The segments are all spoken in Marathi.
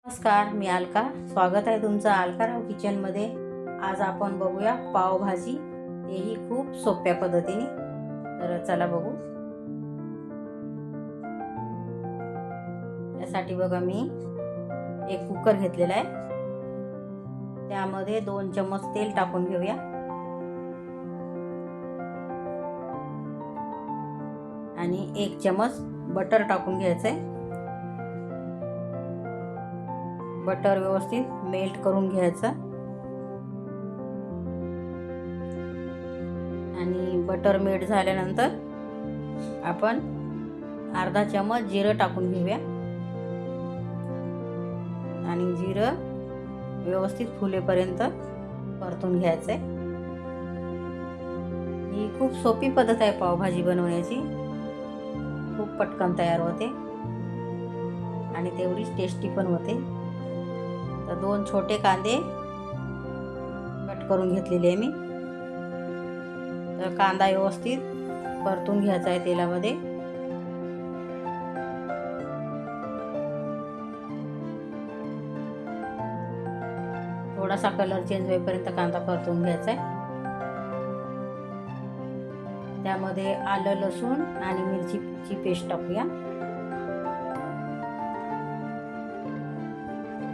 नमस्कार, मी अलका. स्वागत आहे तुमचं अलकाराव किचनमध्ये. आज आपण बघूया पावभाजी, तेही खूप सोप्या पद्धतीने. तर चला बघू. यासाठी बघा मी एक कुकर घेतलेला आहे. त्यामध्ये 2 चम्मच तेल टाकून घेऊया. आणि 1 चम्मच बटर टाकून घ्यायचं आहे. बटर व्यवस्थित मेल्ट करून घ्यायचं. आणि बटर मेल्ट झाल्यानंतर आपण अर्धा चम्मच जिरं टाकून घेऊया. आणि जिरं व्यवस्थित फुलेपर्यंत परतून घ्यायचं आहे. ही खूप सोपी पद्धत आहे पावभाजी बनवण्याची. खूप पटकन तयार होते आणि तेवढीच टेस्टी पण होते. तर 2 छोटे कांदे कट करून घेतलेले आहे मी. तर कांदा व्यवस्थित परतून घ्यायचा आहे तेलामध्ये. थोडासा कलर चेंज होईपर्यंत कांदा परतून घ्यायचा आहे. त्यामध्ये आलं, लसूण आणि मिरचीची पेस्ट टाकूया.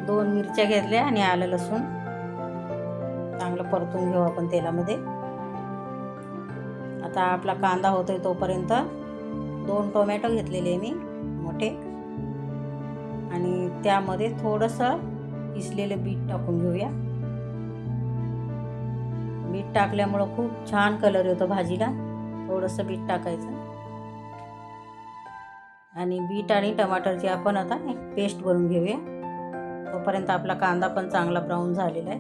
2 मिरच्या घेतल्या आणि आलं, लसूण चांगलं परतून घेऊ आपण तेलामध्ये. आता आपला कांदा होतोय तोपर्यंत 2 टोमॅटो घेतलेले मी मोठे. आणि त्यामध्ये थोडंसं किसलेलं बीट टाकून घेऊया. बीट टाकल्यामुळं खूप छान कलर येतो भाजीला. थोडंसं बीट टाकायचं. आणि बीट आणि टमाटरची आपण आता एक पेस्ट बनवून घेऊया. तोपर्यंत आपला कांदा पण चांगला ब्राऊन झालेला आहे.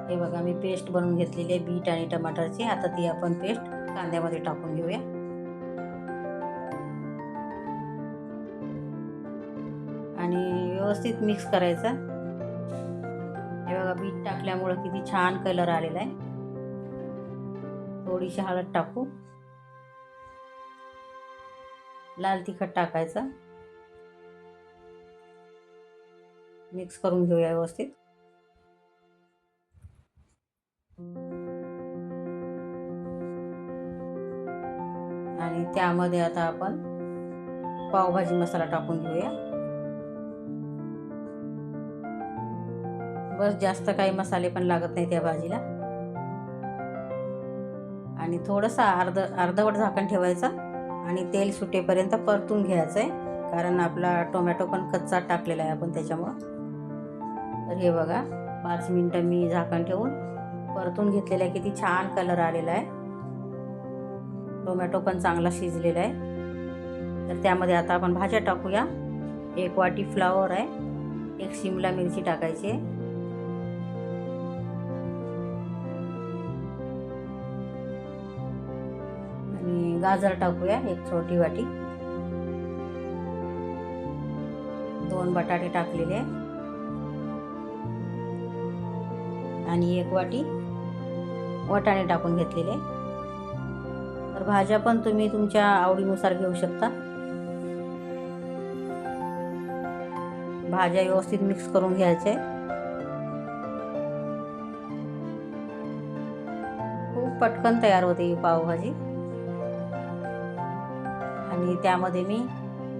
हे बघा मी पेस्ट बनवून घेतलेली आहे बीट आणि टमाटरची. आता ती आपण पेस्ट कांद्यामध्ये टाकून घेऊया. आणि व्यवस्थित मिक्स करायचं. हे बघा बीट टाकल्यामुळे किती छान कलर आलेला आहे. थोडीशी हळद टाकू. लाल तिखट टाकायचं. मिक्स करून घेऊया व्यवस्थित. आणि त्यामध्ये आता आपण पावभाजी मसाला टाकून घेऊया. बस, जास्त काही मसाले पण लागत नाही त्या भाजीला. आणि थोडंसं अर्धवट झाकण ठेवायचं आणि तेल सुटेपर्यंत परतून घ्यायचं आहे. कारण आपला टोमॅटो पण कच्चा टाकलेला आहे आपण त्याच्यामुळं. तर हे बघा 5 मिनटं मी झाकण ठेवून परतून घेतलेला आहे. किती छान कलर आलेला आहे. टोमॅटो पण चांगला शिजलेला आहे. तर त्यामध्ये आता आपण भाज्या टाकूया. 1 वाटी फ्लावर आहे. 1 शिमला मिरची टाकायची आहे. आणि गाजर टाकूया 1 छोटी वाटी. 2 बटाटे टाकलेले आहे. आणि 1 वाटी वाटाणे टाकून घेतलेले. तर भाज्या पण तुम्ही तुमच्या आवडीनुसार घेऊ शकता. भाज्या व्यवस्थित मिक्स करून घ्यायचे. खूप पटकन तयार होते ही पावभाजी. आणि त्यामध्ये मी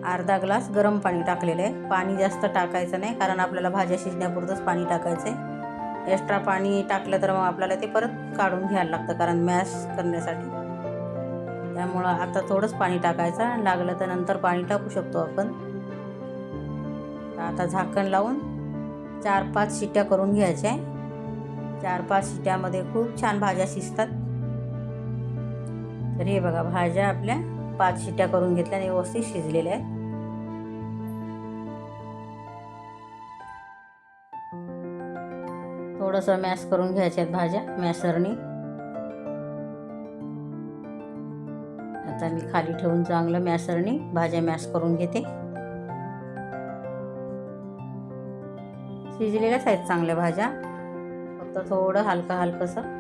अर्धा ग्लास गरम पाणी टाकलेलं आहे. पाणी जास्त टाकायचं नाही, कारण आपल्याला भाज्या शिजण्यापुरतंच पाणी टाकायचं आहे. एक्स्ट्रा पाणी टाकलं तर मग आपल्याला ते परत काढून घ्यायला लागतं, कारण मॅश करण्यासाठी. त्यामुळं आता थोडंच पाणी टाकायचं. लागलं तर नंतर पाणी टाकू शकतो आपण. आता झाकण लावून 4-5 शिट्ट्या करून घ्यायच्या. 4-5 शिट्ट्यामध्ये खूप छान भाज्या शिजतात. तर हे बघा भाज्या आपल्या 5 शिट्ट्या करून घेतल्या आणि व्यवस्थित शिजलेल्या आहेत. थोडंसं मॅश करून घ्यायच्या आहेत भाज्या मॅशरनी. आता मी खाली ठेवून चांगलं मॅशरनी भाज्या मॅश करून घेते. शिजलेल्याच आहेत चांगल्या भाज्या. फक्त थोडं हलकंसं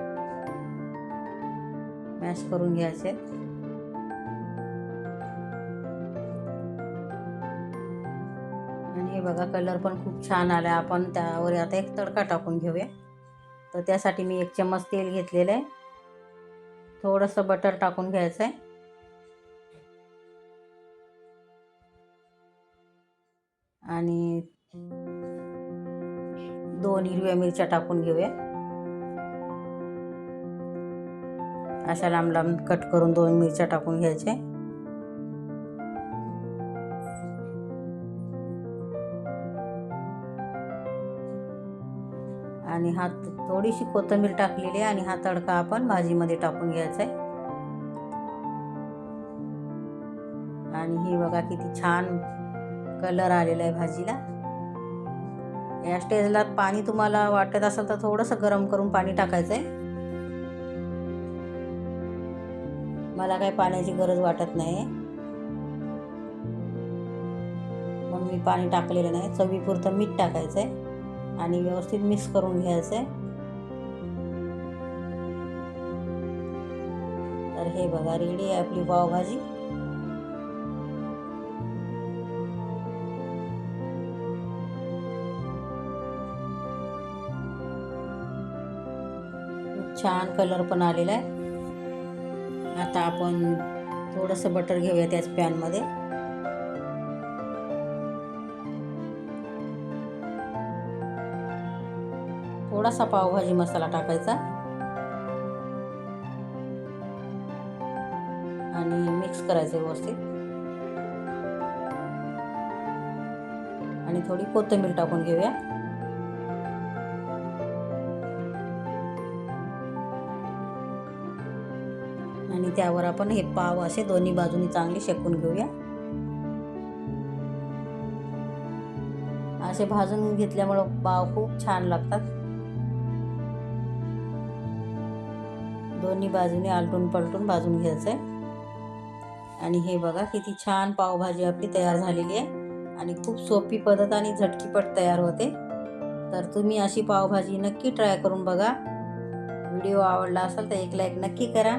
मॅश करून घ्यायचे. आणि हे बघा कलर पण खूप छान आला. आपण त्यावर आता एक तडका टाकून घेऊया. तर त्यासाठी मी 1 चम्मच तेल घेतलेलं आहे. थोडंसं बटर टाकून घ्यायचं आहे. आणि 2 हिरव्या मिरच्या टाकून घेऊया. अशा लांब लांब कट करून 2 मिरच्या टाकून घ्यायचे. आणि हा थोडीशी कोथिंबीर टाकलेली आहे आणि हा तडका आपण भाजीमध्ये टाकून घ्यायचा आहे. आणि ही बघा किती छान कलर आलेला आहे भाजीला. या स्टेजला पाणी तुम्हाला वाटत असेल तर थोडंसं गरम करून पाणी टाकायचं आहे. मला काही पाण्याची गरज वाटत नाही म्हणून मी पाणी टाकलेलं नाही. चवीपुरतं मीठ टाकायचं आहे आणि व्यवस्थित मिक्स करून घ्यायचं आहे. तर हे बघा रेडी आहे आपली पावभाजी. छान कलर पण आलेला आहे. आता आपण थोडंसं बटर घेऊया त्याच पॅनमध्ये. थोडासा पावभाजी मसाला टाकायचा आणि मिक्स करायचं व्यवस्थित. आणि थोडी कोथिंबीर टाकून घेऊया. आणि त्यावर आपण हे पाव असे दोन्ही बाजूनी चांगले शेकून घेऊया. असे भाजून घेतल्यामुळे पाव खूप छान लागतात. दोन्ही बाजूने आलटून पलटून भाजून घ्यायचंय. आणि हे बघा किती छान पावभाजी आपली तयार झालेली आहे. आणि खूप सोपी पद्धत आणि झटकीपट तयार होते. तर तुम्ही अशी पावभाजी नक्की ट्राय करून बघा. व्हिडिओ आवडला असेल तर एक लाईक नक्की करा.